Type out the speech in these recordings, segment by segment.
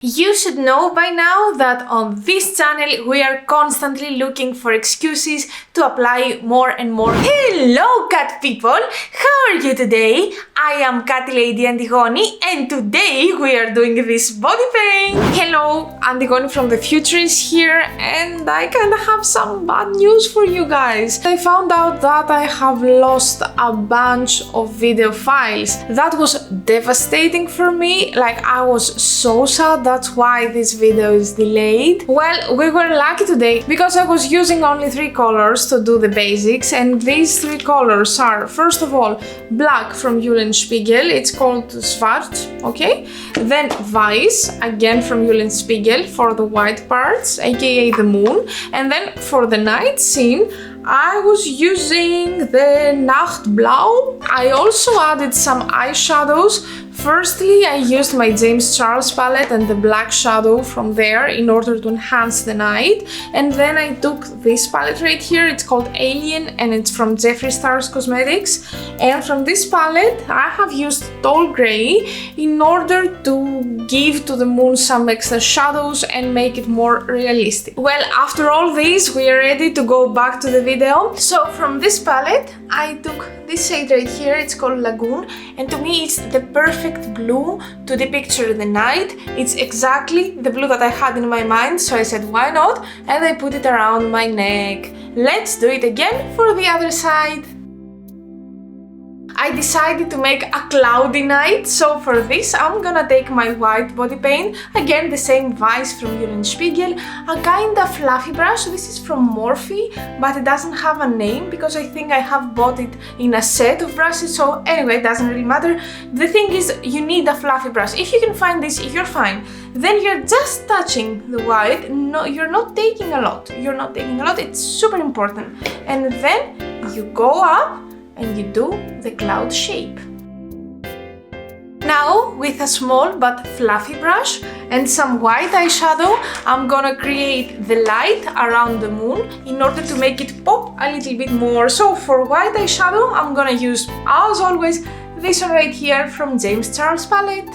You should know by now that on this channel we are constantly looking for excuses to apply more and more. Hello cat people! How are you today? I am Catlady Antigoni and today we are doing this body paint. Hello, Antigoni from the future is here and I kinda have some bad news for you guys. I found out that I have lost a bunch of video files. That was devastating for me, like I was so sad. That's why this video is delayed. Well, we were lucky today because I was using only 3 colors to do the basics, and these 3 colors are, first of all, black from Spiegel, it's called Schwarz, okay? Then Weiß, again from Spiegel for the white parts, aka the moon, and then for the night scene, I was using the Nachtblau. I also added some eyeshadows. Firstly, I used my James Charles palette and the black shadow from there in order to enhance the night. And then I took this palette right here, it's called Alien and it's from Jeffree Star's Cosmetics. And from this palette, I have used Tall Grey in order to give to the moon some extra shadows and make it more realistic. Well, after all this, we are ready to go back to the video. So from this palette, I took this shade right here, it's called Lagoon, and to me it's the perfect blue to depict the night. It's exactly the blue that I had in my mind, so I said why not, and I put it around my neck. Let's do it again for the other side. I decided to make a cloudy night, so for this I'm gonna take my white body paint, again the same Weiß from Spiegel, a kinda fluffy brush. This is from Morphe, but it doesn't have a name because I think I have bought it in a set of brushes, so anyway, it doesn't really matter. The thing is, you need a fluffy brush. If you can find this, you're fine. Then you're just touching the white, no, you're not taking a lot. It's super important. And then you go up and you do the cloud shape. Now, with a small but fluffy brush and some white eyeshadow, I'm gonna create the light around the moon in order to make it pop a little bit more. So for white eyeshadow, I'm gonna use, as always, this one right here from James Charles palette.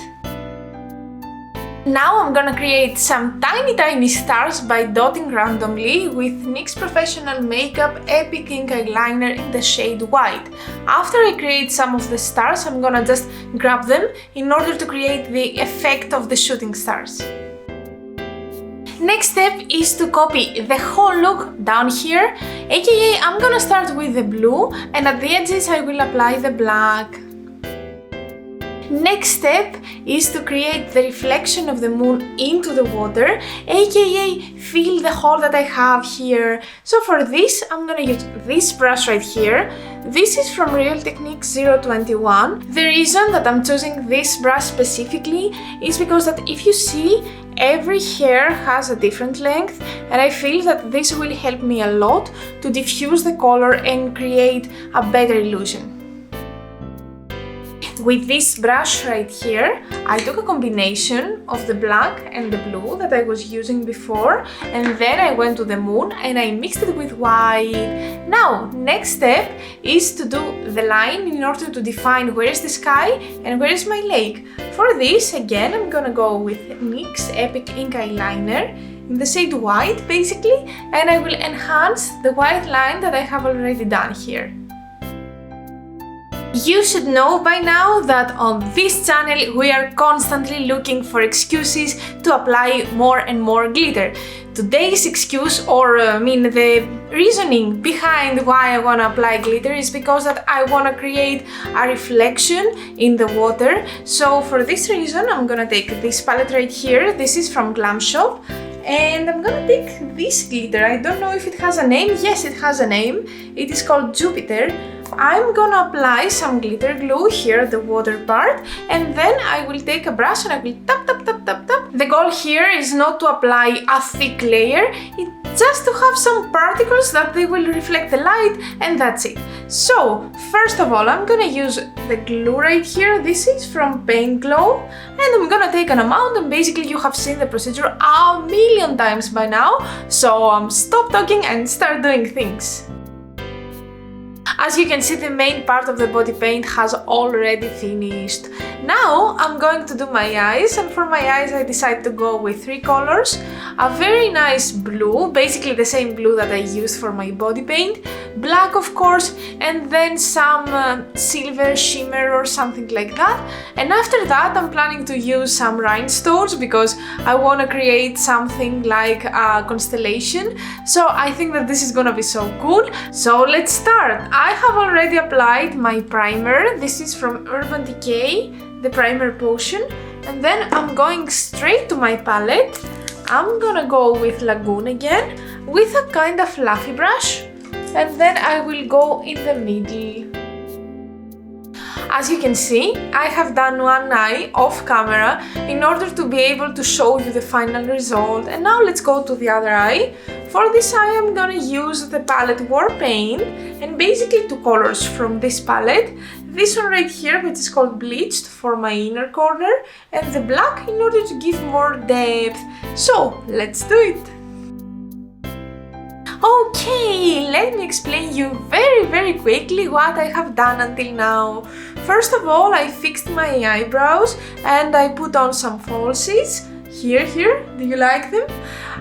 Now I'm gonna create some tiny stars by dotting randomly with NYX Professional Makeup Epic Ink Eyeliner in the shade White. After I create some of the stars, I'm gonna just grab them in order to create the effect of the shooting stars. Next step is to copy the whole look down here, aka I'm gonna start with the blue and at the edges I will apply the black. Next step is to create the reflection of the moon into the water, aka fill the hole that I have here. So for this, I'm gonna use this brush right here. This is from Real Technique 021. The reason that I'm choosing this brush specifically is because that if you see, every hair has a different length, and I feel that this will help me a lot to diffuse the color and create a better illusion. With this brush right here, I took a combination of the black and the blue that I was using before, and then I went to the moon and I mixed it with white. Now, next step is to do the line in order to define where is the sky and where is my lake. For this, again, I'm gonna go with NYX Epic Ink Eyeliner in the shade White, basically, and I will enhance the white line that I have already done here. You should know by now that on this channel we are constantly looking for excuses to apply more and more glitter. Today's excuse, or the reasoning behind why I want to apply glitter is because that I want to create a reflection in the water. So for this reason, I'm gonna take this palette right here. This is from Glam Shop. And I'm gonna take this glitter. I don't know if it has a name. Yes, it has a name. It is called Jupiter. I'm gonna apply some glitter glue here, the water part, and then I will take a brush and I will tap. The goal here is not to apply a thick layer, it's just to have some particles that they will reflect the light, and that's it. So, first of all, I'm gonna use the glue right here. This is from Paint Glow, and I'm gonna take an amount, and basically you have seen the procedure a million times by now, so stop talking and start doing things. As you can see, the main part of the body paint has already finished. Now I'm going to do my eyes, and for my eyes I decided to go with 3 colors. A very nice blue, basically the same blue that I used for my body paint, black of course, and then some silver shimmer or something like that. And after that I'm planning to use some rhinestones because I want to create something like a constellation. So I think that this is gonna be so cool. So let's start. I have already applied my primer. This is from Urban Decay, the primer potion, and then I'm going straight to my palette. I'm gonna go with Lagoon again with a kind of fluffy brush, and then I will go in the middle. As you can see, I have done one eye off camera in order to be able to show you the final result. And now let's go to the other eye. For this eye I'm gonna use the palette War Paint and basically 2 colors from this palette. This one right here, which is called Bleached, for my inner corner, and the black in order to give more depth. So let's do it! Okay, let me explain you very quickly what I have done until now. First of all, I fixed my eyebrows and I put on some falsies. Here, do you like them?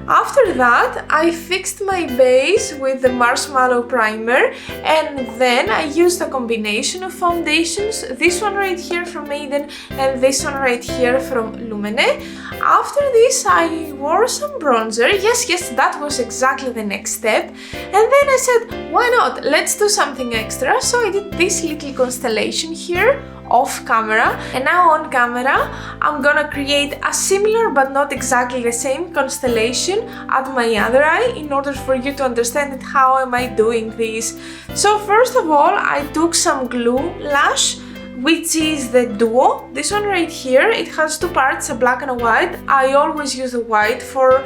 After that, I fixed my base with the Marshmallow Primer, and then I used a combination of foundations, this one right here from Aden and this one right here from Lumene. After this, I wore some bronzer. Yes, that was exactly the next step. And then I said, why not? Let's do something extra. So I did this little constellation here off camera, and now on camera I'm gonna create a similar but not exactly the same constellation at my other eye in order for you to understand it. How am I doing this? So first of all, I took some glue lash, which is the Duo, this one right here. It has 2 parts, a black and a white. I always use the white for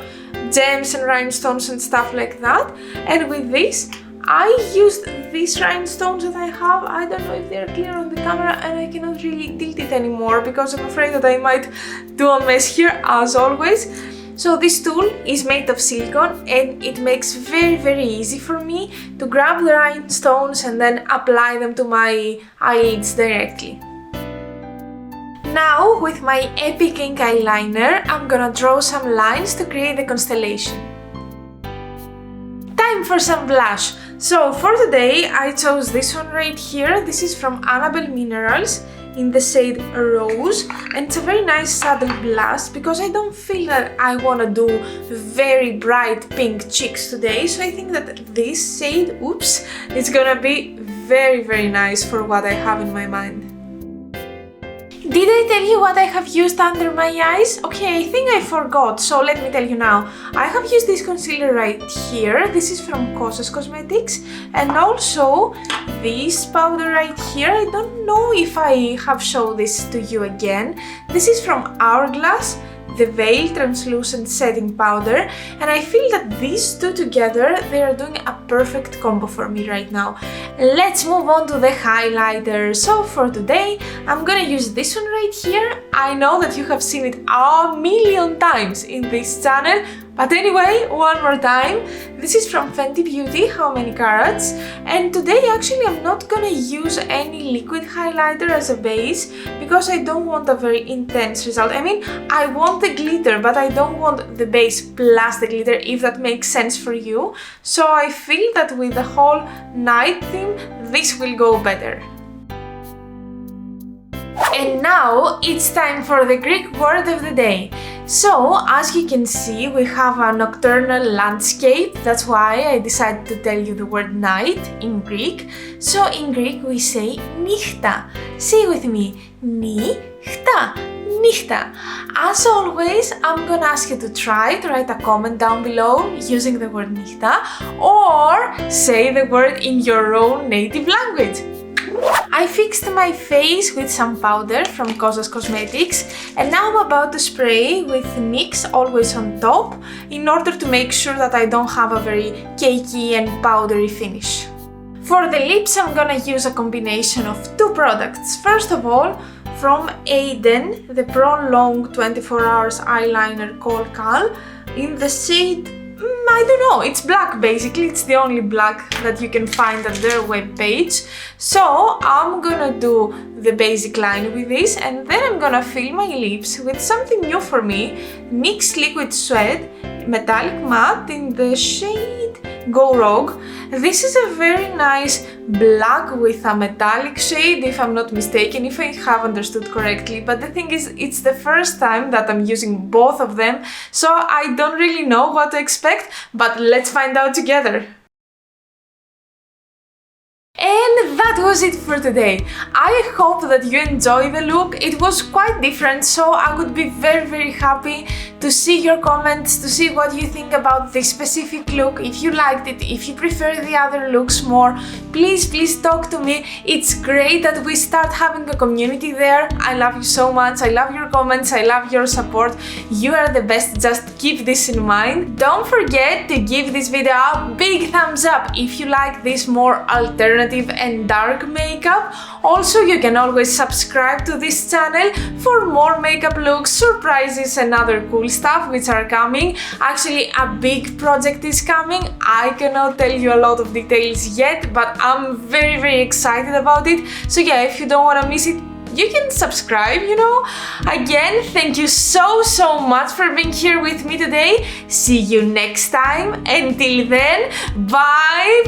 gems and rhinestones and stuff like that. And with this I used these rhinestones that I have. I don't know if they're clear on the camera and I cannot really tilt it anymore because I'm afraid that I might do a mess here as always. So this tool is made of silicone and it makes very easy for me to grab the rhinestones and then apply them to my eyelids directly. Now with my Epic Ink eyeliner I'm gonna draw some lines to create the constellation. Time for some blush. So for today I chose this one right here. This is from Annabelle Minerals in the shade Rose, and it's a very nice subtle blush because I don't feel that I want to do very bright pink cheeks today. So I think that this shade, it's gonna be very nice for what I have in my mind. Did I tell you what I have used under my eyes? Okay, I think I forgot, so let me tell you now. I have used this concealer right here. This is from Aden Cosmetics, and also this powder right here. I don't know if I have shown this to you again. This is from Hourglass, the Veil Translucent Setting Powder, and I feel that these two together, they are doing a perfect combo for me right now. Let's move on to the highlighter. So for today, I'm gonna use this one right here. I know that you have seen it a million times in this channel, but anyway, one more time. This is from Fenty Beauty, How Many Carats? And today actually I'm not gonna use any liquid highlighter as a base because I don't want a very intense result. I mean, I want the glitter, but I don't want the base plus the glitter, if that makes sense for you. So I feel that with the whole night theme, this will go better. And now it's time for the Greek word of the day. So, as you can see, we have a nocturnal landscape. That's why I decided to tell you the word night in Greek. So in Greek we say nύχτα. Say with me, nύχτα, nύχτα. As always, I'm gonna ask you to try to write a comment down below using the word nύχτα, or say the word in your own native language. I fixed my face with some powder from Aden Cosmetics, and now I'm about to spray with NYX Always on Top in order to make sure that I don't have a very cakey and powdery finish. For the lips, I'm gonna use a combination of 2 products. First of all, from Aden, the Pro Long 24 Hours Eyeliner Kohl Cal in the shade I don't know, it's black basically, it's the only black that you can find at their webpage. So I'm gonna do the basic line with this, and then I'm gonna fill my lips with something new for me, NYX Liquid Suede Metallic Matte in the shade Go Rogue. This is a very nice black with a metallic shade, if I'm not mistaken, if I have understood correctly. But the thing is, it's the first time that I'm using both of them, so I don't really know what to expect, but let's find out together. And that was it for today. I hope that you enjoyed the look. It was quite different, so I would be very happy to see your comments, to see what you think about this specific look. If you liked it, if you prefer the other looks more, please talk to me. It's great that we start having a community there. I love you so much. I love your comments. I love your support. You are the best. Just keep this in mind. Don't forget to give this video a big thumbs up if you like this more alternative and dark makeup. Also, you can always subscribe to this channel for more makeup looks, surprises and other cool stuff which are coming. Actually, a big project is coming. I cannot tell you a lot of details yet, but I'm very excited about it. So yeah, if you don't want to miss it, you can subscribe, you know. Again, thank you so much for being here with me today. See you next time. Until then, bye!